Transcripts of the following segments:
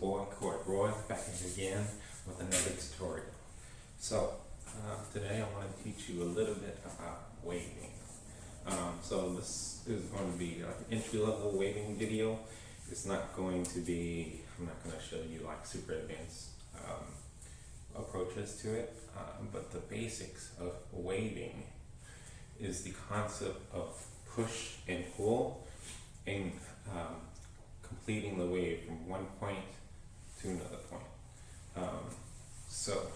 boy Roy back again with another tutorial. So today I want to teach you a little bit about waving. So this is going to be like an entry-level waving video. It's not going to be, I'm not going to show you like super advanced approaches to it, but the basics of waving is the concept of push and pull and completing the wave from one point to another point. So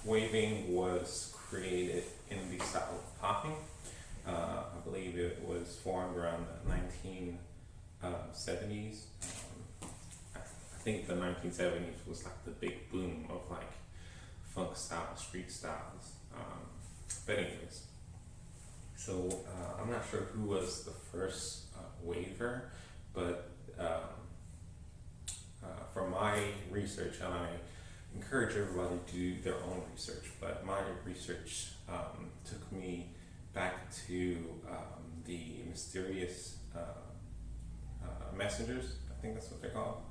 waving was created in the style of popping. I believe it was formed around the 1970s. I think the 1970s was like the big boom of like funk style, street styles. But anyways, so I'm not sure who was the first waver, but from my research, and I encourage everybody to do their own research, but my research took me back to the mysterious messengers. I think that's what they're called.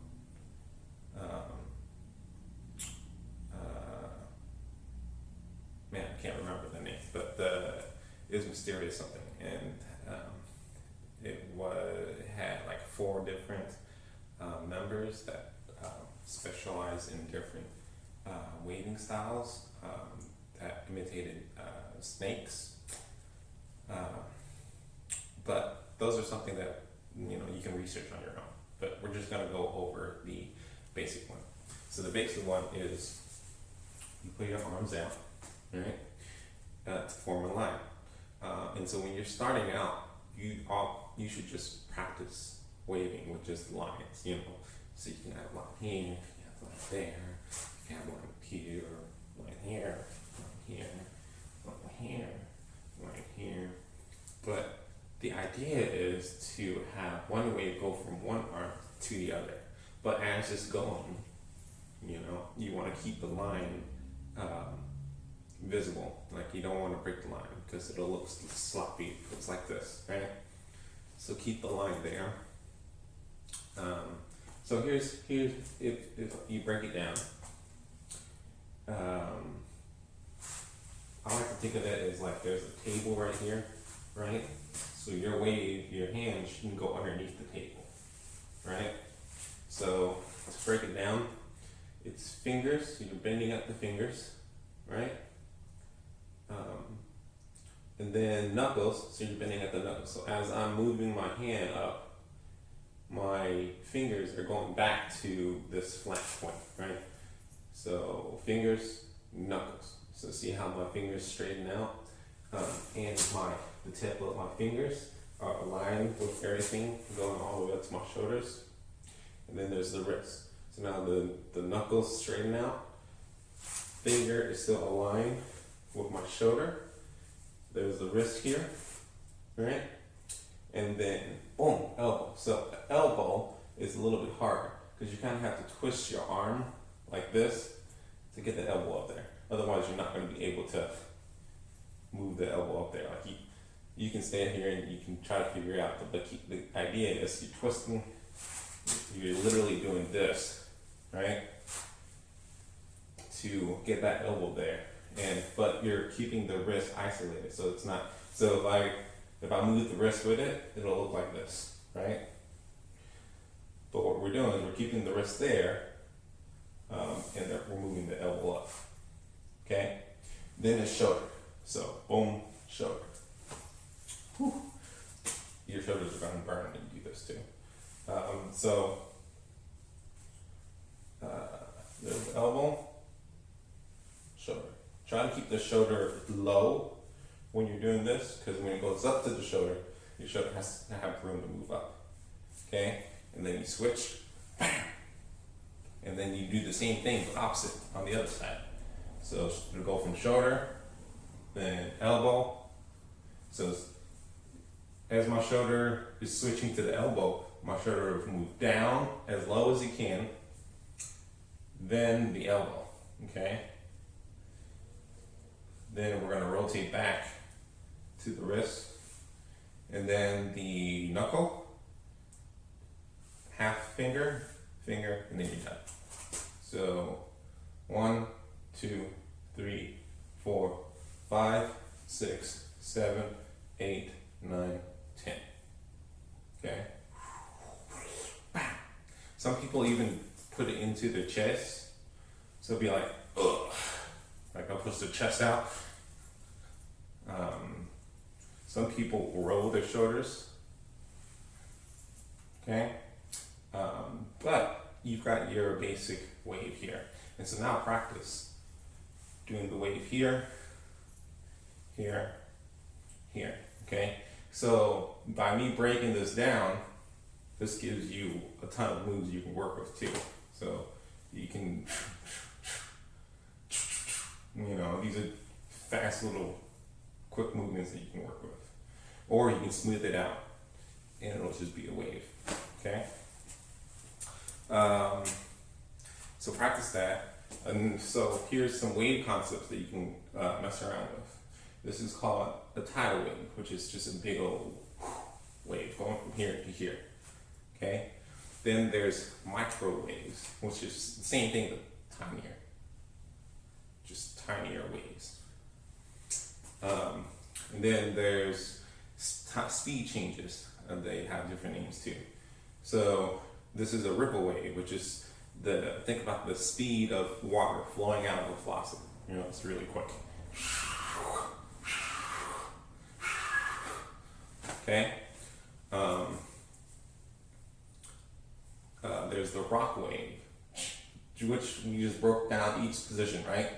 Man, I can't remember the name, but it was mysterious something, and it had like 4 different members that specialized in different waving styles that imitated snakes. But those are something that you can research on your own. But we're just going to go over the basic one. So the basic one is you put your arms out, right, to form a line. And so when you're starting out, you should just practice waving with just lines, So you can have line here, you can have line there, you can have line here, line here, line here, line here, line here. But the idea is to have one wave go from one arm to the other. But as it's going, you want to keep the line visible. Like you don't want to break the line because it'll look sloppy. It's like this, right? So keep the line there. So here's if you break it down. I like to think of it as like there's a table right here, right? So your wave, your hand shouldn't go underneath the table, right? So to break it down, it's fingers. So you're bending up the fingers, right? And then knuckles. So you're bending at the knuckles. So as I'm moving my hand up, my fingers are going back to this flat point, right? So fingers, knuckles. So see how my fingers straighten out, and the tip of my fingers are aligned with everything going all the way up to my shoulders. And then there's the wrist. So now the knuckles straighten out. Finger is still aligned with my shoulder. There's the wrist here, right? And then boom, elbow. So elbow is a little bit harder because you kind of have to twist your arm like this to get the elbow up there. Otherwise, you're not going to be able to move the elbow up there. Like you can stand here and you can try to figure it out, but the idea is you're twisting. You're literally doing this, right, to get that elbow there. But you're keeping the wrist isolated, so it's not. So if I move the wrist with it, it'll look like this, right? But what we're doing is we're keeping the wrist there, and then we're moving the elbow up. Okay? Then it's shoulder. So boom, shoulder. Whew. Your shoulders are going to burn when you do this too. There's the elbow, shoulder. Try to keep the shoulder low when you're doing this, because when it goes up to the shoulder, your shoulder has to have room to move up. Okay? And then you switch, bam! And then you do the same thing, but opposite on the other side. So it'll go from shoulder, then elbow. So as my shoulder is switching to the elbow, my shoulder will move down as low as it can, then the elbow, okay? Then we're gonna rotate back to the wrist, and then the knuckle, half finger, and then you're done. So 1, 2, 3, 4, 5, 6, 7, 8, 9, 10. Okay. Some people even put it into their chest. So it'll be like, ugh. Like I'll push the chest out. Some people roll their shoulders. Okay. But you've got your basic wave here. And so now practice doing the wave here, here, here. Okay. So by me breaking this down, this gives you a ton of moves you can work with too. So you can, these are fast little quick movements that you can work with. Or you can smooth it out and it'll just be a wave. Okay? So practice that. And so here's some wave concepts that you can mess around with. This is called a tidal wave, which is just a big old wave going from here to here. Okay? Then there's microwaves, which is the same thing but tinier. Just tinier waves. And then there's speed changes, and they have different names too. So this is a ripple wave, which is think about the speed of water flowing out of a faucet. It's really quick. Okay. There's the rock wave, which you just broke down each position, right?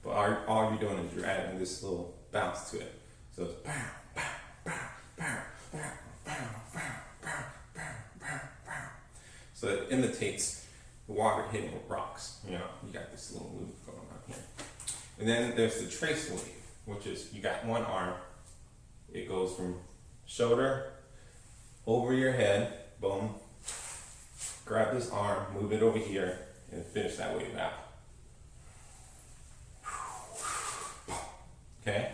But all you're doing is you're adding this little bounce to it. So it's pow, pow, pow, pow, pow, pow, pow, pow, pow, pow, pow. So it imitates the water hitting rocks. You got this little move going on here. And then there's the trace wave, which is you got one arm. It goes from shoulder over your head, boom. Grab this arm, move it over here, and finish that wave out. Okay?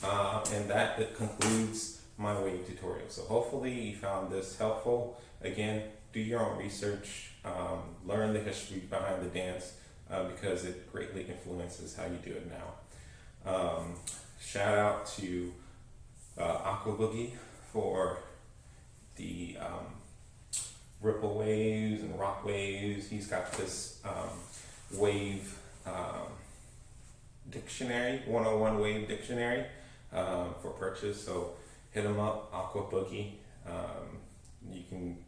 And that concludes my wave tutorial. So hopefully you found this helpful. Again, do your own research, learn the history behind the dance because it greatly influences how you do it now. Shout out to Aqua Boogie for the ripple waves and rock waves. He's got this wave dictionary, 101 wave dictionary for purchase. So hit him up, Aqua Boogie. You can